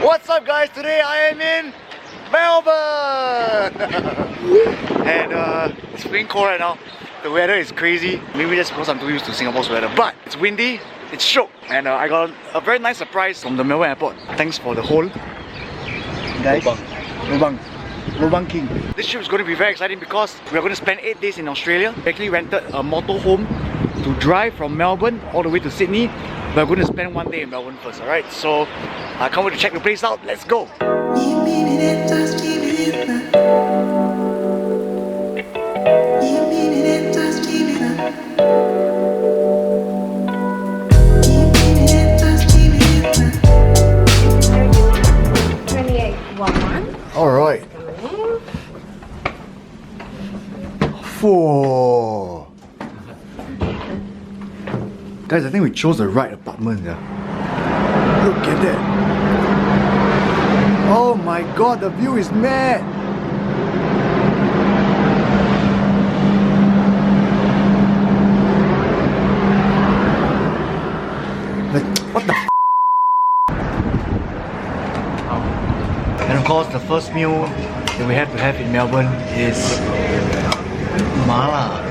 What's up guys, today I am in Melbourne and it's freaking cold right now. The weather is crazy. Maybe that's because I'm too used to Singapore's weather, but it's windy, it's shook, and I got a very nice surprise from the Melbourne airport. Thanks for the whole guys. Lobang King. This trip is going to be very exciting because we're going to spend 8 days in Australia. We actually rented a motorhome to drive from Melbourne all the way to Sydney. We're going to spend 1 day in Melbourne first, alright? So I can't wait to check the place out. Let's go! Alright. Whoa. Guys, I think we chose the right apartment. Yeah. Look at that. Oh my god, the view is mad. What the f? And of course, the first meal that we have to have in Melbourne is mala.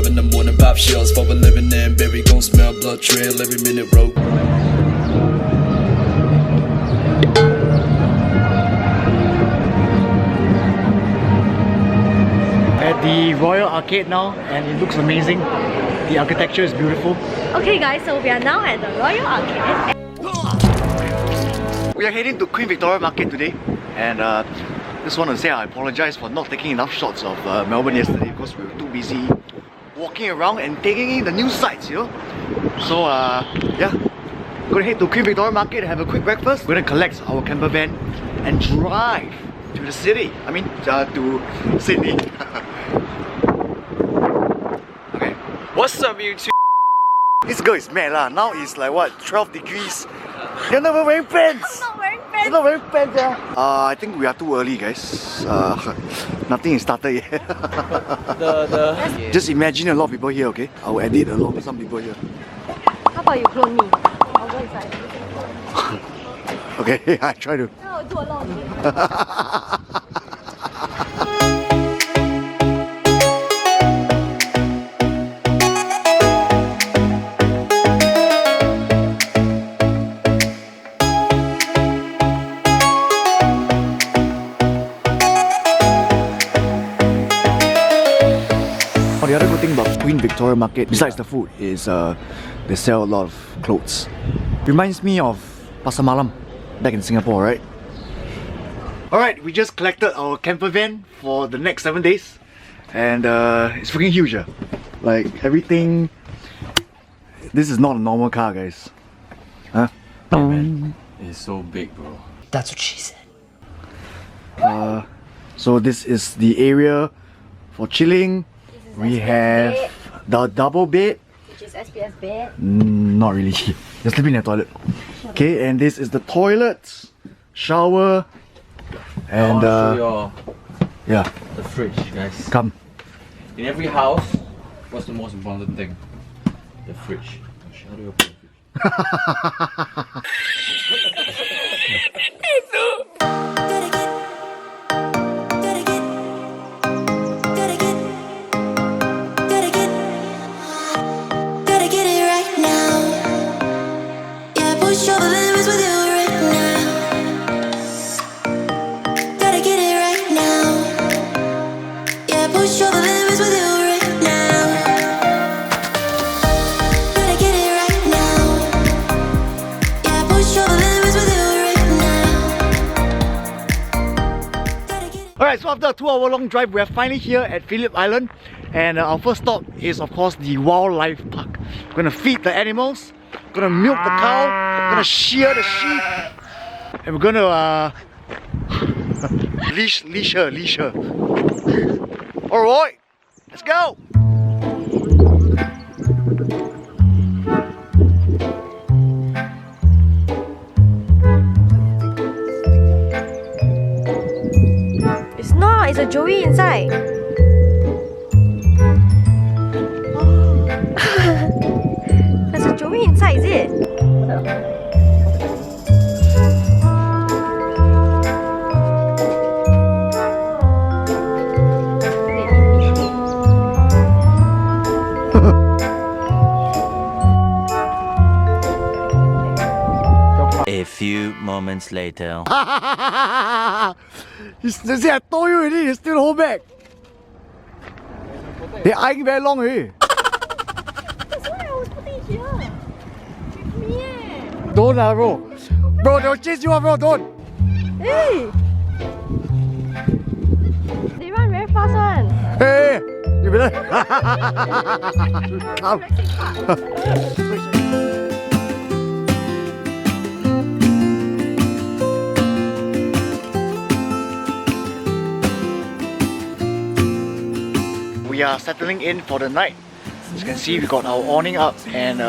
In the morning, pop shells for a living and berry gon' smell blood trail every minute road. At the Royal Arcade now, and it looks amazing. The architecture is beautiful. Okay guys, so we are now at the Royal Arcade. We are heading to Queen Victoria Market today, and just want to say I apologize for not taking enough shots of Melbourne yesterday because we were too busy walking around and taking in the new sights, you know. So yeah, we're gonna head to Queen Victoria Market and have a quick breakfast. We're gonna collect our campervan and drive to the city. I mean, to Sydney. Okay. What's up, YouTube? This girl is mad lah. Now it's like what, 12 degrees. You're not wearing pants. I'm not wearing pants. You're not wearing pants, yeah. I think we are too early, guys. Nothing is started yet. Just imagine a lot of people here, okay? I will edit some people here. How about you clone me? I'll go inside. Okay, I try to. No, I'll do a lot of things. The other good thing about Queen Victoria Market, besides the food, is they sell a lot of clothes. Reminds me of Pasar Malam back in Singapore, right? Alright, we just collected our camper van for the next 7 days, and it's freaking huge. Like everything. This is not a normal car, guys. Huh? Yeah, man. It's so big, bro. That's what she said. So this is the area for chilling. We have the double bed. Which is SPS bed. Not really. You're sleeping in the toilet. Okay, and this is the toilet, shower, and yeah. The fridge, guys. Come. In every house, what's the most important thing? The fridge. How do you open the Alright, so after a 2-hour long drive, we are finally here at Phillip Island, and our first stop is of course the wildlife park. We're gonna feed the animals, gonna milk the cow, gonna shear the sheep, and we're gonna leash her. Alright, let's go! is a Joey inside. There's a Joey inside, is it? A few moments later. See, I told you already, you still hold back. They're eyeing very long already. That's why I was putting here. With me, eh? Don't, bro. Bro, they'll chase you up, bro, don't. Hey! They run very fast one. Hey, you better. Come. We are settling in for the night. As you can see, we got our awning up and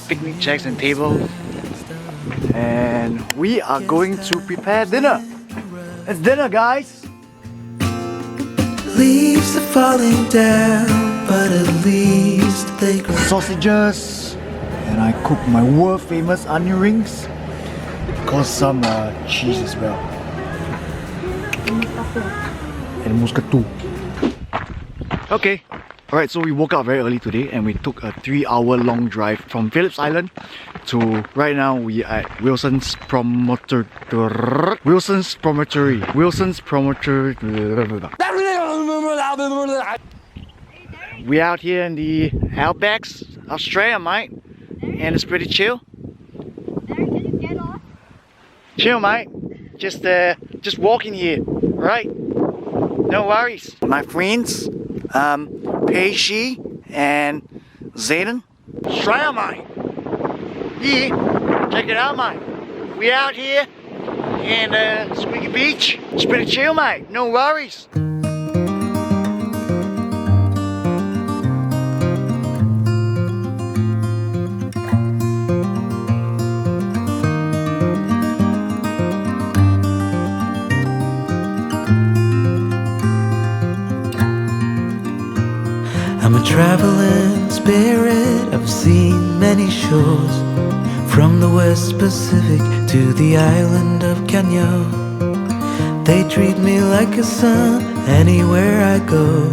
picnic chairs and table. And we are going to prepare dinner. It's dinner, guys. Leaves are falling down, but at least they grow. Sausages, and I cook my world famous onion rings. Of course, some cheese as well. And muscatoo. Okay. Alright, so we woke up very early today and we took a 3-hour long drive from Phillip Island to right now we are at Wilson's Promontory. We out here in the Outbacks, Australia, mate, and it's pretty chill. Can you get off? Chill, mate. Just walking here, right? No worries. My friends, Peishi and Zayden. Australia, mate. Yeah, check it out, mate. We out here in Squeaky Beach. It's pretty chill, mate. No worries. I'm a traveling spirit, I've seen many shores, from the West Pacific to the island of Kenya. They treat me like a son anywhere I go,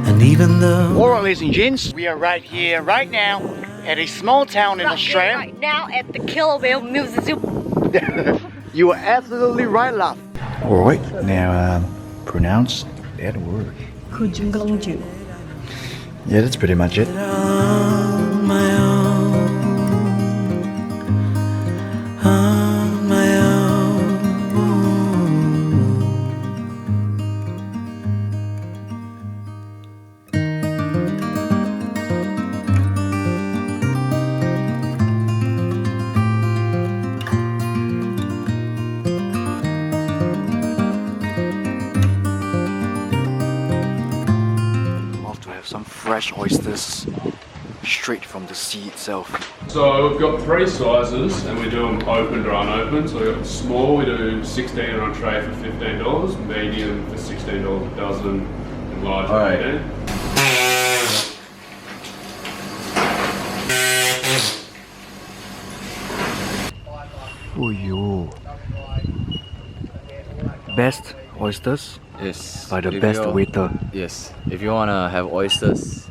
and even though... Alright, ladies and gents, we are right here, right now, at a small town in Australia. Right now at the Killer Whale Museum. You are absolutely right, love. Alright, now pronounce that word. Kujunglongju. Yeah, that's pretty much it. on my own, on my own. Love to have some fresh oysters straight from the sea itself. So we've got 3 sizes and we do them opened or unopened. So we've got small, we do 16 on a tray for $15, medium for $16 a dozen, and large for Alright. 18. Oh yo. Best oysters Yes. by the if best you're- waiter. Yes. If you wanna have oysters,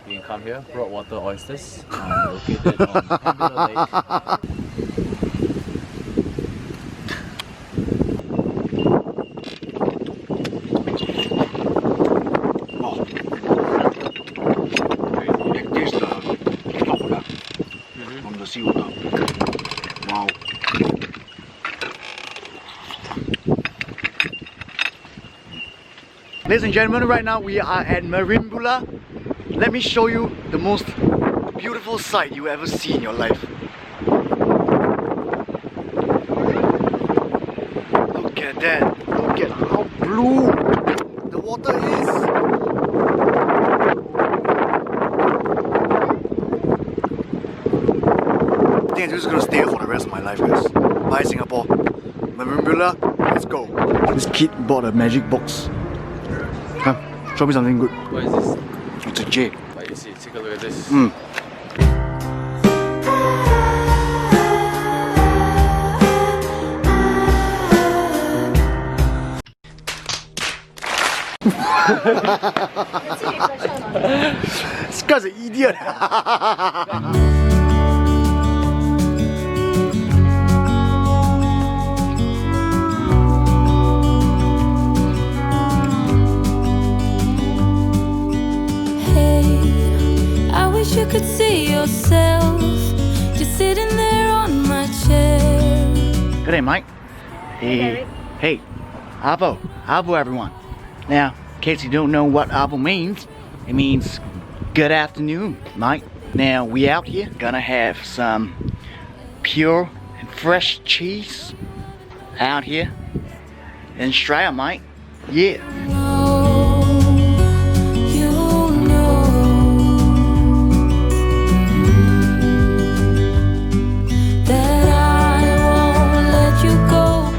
you can come here. Broadwater Oysters, located on Campervan Lake. Taste the crocodile from the seawater. Wow. Ladies and gentlemen, right now we are at Marimbula. Let me show you the most beautiful sight you ever see in your life. Look at that. Look at how blue the water is. I think I'm just gonna stay here for the rest of my life, guys. Bye, Singapore. Marimbula. Let's go. This kid bought a magic box. Come, show me something good. What is this? It's a J. Like you see, take a look at this. This guy's an idiot. You could see yourself just sitting there on my chair. Good day, Mike. Hey, hey, Avo, everyone. Now, in case you don't know what Avo means, it means good afternoon, Mike. Now, we out here gonna have some pure and fresh cheese out here in Australia, Mike. Yeah.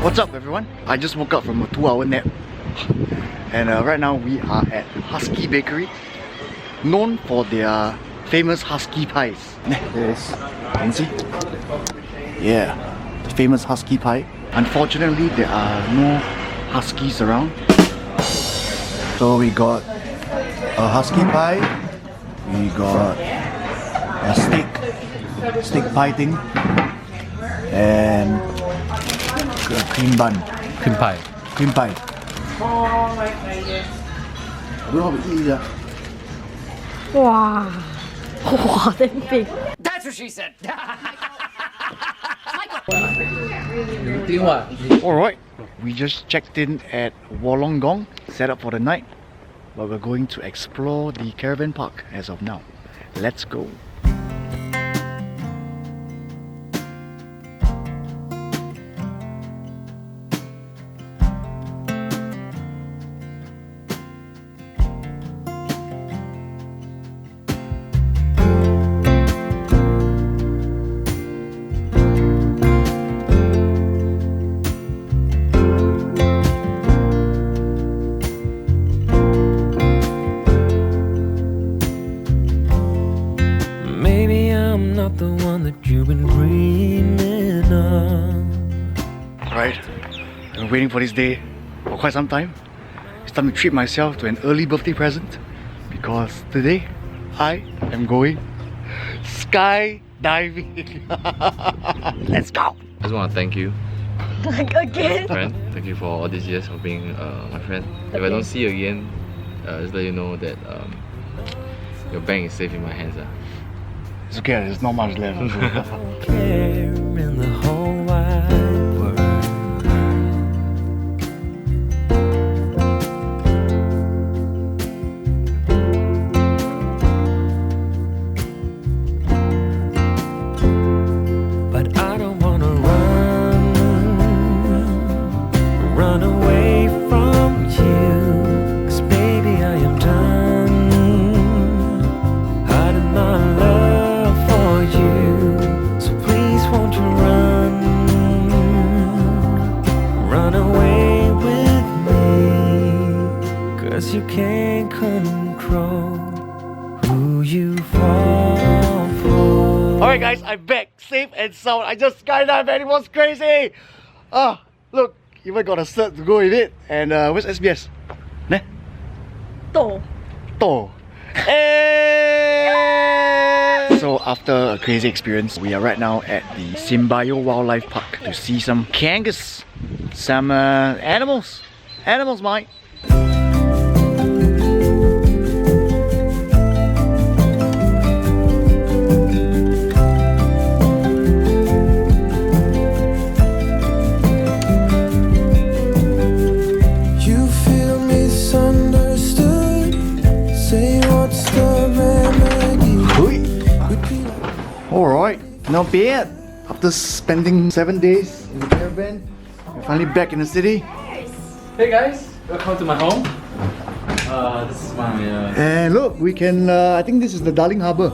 What's up, everyone? I just woke up from a 2-hour nap, and right now we are at Husky Bakery, known for their famous husky pies. There it is. Can you see? Yeah, the famous husky pie. Unfortunately, there are no huskies around, so we got a husky pie. We got a steak pie thing, and cream bun. Cream pie. Cream pie. I don't know how to eat it. Wow. Wow, damn big. That's what she said! Alright, we just checked in at Wollongong, set up for the night, but we're going to explore the caravan park as of now. Let's go. The one that you've been dreaming of. Right, I've been waiting for this day for quite some time. It's time to treat myself to an early birthday present, because today I am going skydiving. Let's go! I just want to thank you, Like again? friend. Thank you for all these years for being my friend. If I don't see you again, just let you know that your bank is safe in my hands. It's okay, there's not much left. Care in the whole wide world. But I don't wanna run away from you, 'cause baby I am done hiding my love for you. So please won't you run away with me, 'cause you can't control who you fall for. Alright guys, I'm back, safe and sound. I just skydived and it was crazy! Ah, look, even got a cert to go with it. And where's SBS? Ne? To. To. Hey! So after a crazy experience, we are right now at the Simbayo Wildlife Park to see some kangaroos, some animals. Animals, mate. You feel misunderstood. Say what's the remedy? Alright, not bad. After spending 7 days in the caravan, we're finally back in the city. Hey guys, welcome to my home. This is my And look, we can, I think this is the Darling Harbour.